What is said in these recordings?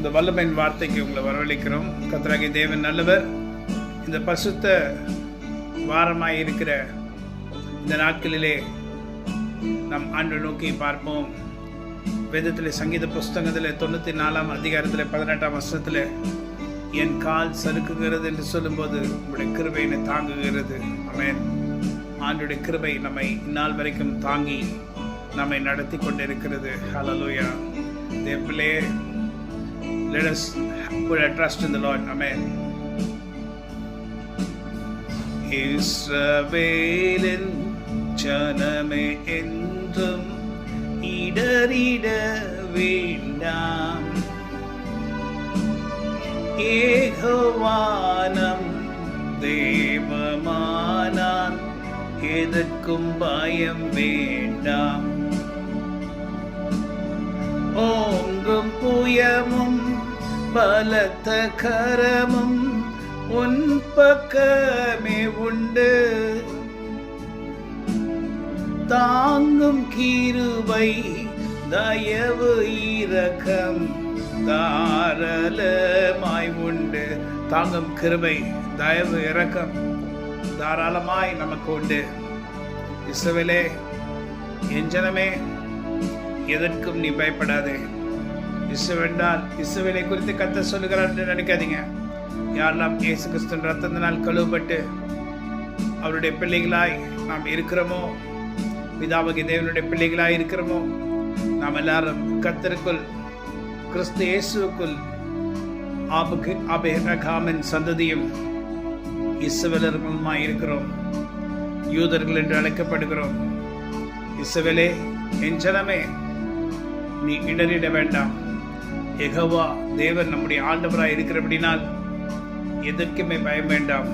இந்த வல்லமையின் வார்த்தைக்கு உங்களை வரவழைக்கிறோம். கர்த்தராகிய தேவன் நல்லவர். இந்த பரிசுத்த வாரமாய் இருக்கிற இந்த நாட்களிலே நாம் ஆண்டவரை நோக்கி பார்ப்போம். வேதத்தில் சங்கீத புஸ்தகத்தில் 94 அதிகாரத்தில் 18 வசனத்தில் என் கால் சறுக்குகிறது என்று சொல்லும்போது உங்களுடைய கிருபை என்னை தாங்குகிறது. ஆமென். ஆண்டவருடைய கிருபை நம்மை இந்நாள் வரைக்கும் தாங்கி நம்மை நடத்தி கொண்டிருக்கிறது. ஹல்லேலூயா. தேவனே, let us put our trust in the Lord. Amen. இஸ்ரவேலின் ஜனமே என்றும் இடறிட வேண்டாம். ஏகோவானம் தேவமானான், எதற்கும் பயம் வேண்டாம். ஓங்கும் புயமும் பலத்த கரமும் உன் பக்கமே உண்டு. தாங்கும் கிருபை தயவு இரக்கம் தாராளமாய் உண்டு. தாங்கும் கிருபை தயவு இரக்கம் தாராளமாய் நமக்கு உண்டு. இஸ்ரவேலே, என் ஜனமே, எதற்கும் நீ பயப்படாதே. இஸ்ரவேலை குறித்து கர்த்தர் சொல்லுகிறார் என்று நினைக்காதீங்க. யாரெல்லாம் இயேசு கிறிஸ்துவின் ரத்தத்தினால் கழுவப்பட்டு அவருடைய பிள்ளைகளாய் நாம் இருக்கிறோமோ, பிதாவாகிய தேவனுடைய பிள்ளைகளாய் இருக்கிறோமோ, நாம் எல்லாரும் கர்த்தருக்குள் கிறிஸ்து இயேசுவுக்குள் ஆபிரகாமின் சந்ததியும் இஸ்ரவேலர்களுமாய் இருக்கிறோம். யூதர்கள் என்று அழைக்கப்படுகிறோம். இஸ்ரவேலே, என் ஜனமே, நீ இடறிட வேண்டாம். யெகோவா தேவன் நம்முடைய ஆண்டவராய் இருக்கிறபடினால் எதற்குமே பயம் வேண்டாம்.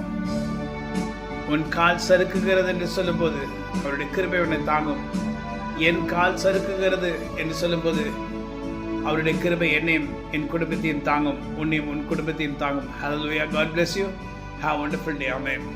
உன் கால் சறுக்குகிறது என்று சொல்லும்போது அவருடைய கிருபை உன்னை தாங்கும். என் கால் சறுக்குகிறது என்று சொல்லும்போது அவருடைய கிருபை என்னையும் என் குடும்பத்தையும் தாங்கும், உன்னையும் உன் குடும்பத்தையும் தாங்கும். Hallelujah. God bless you. Have a wonderful day. Amen.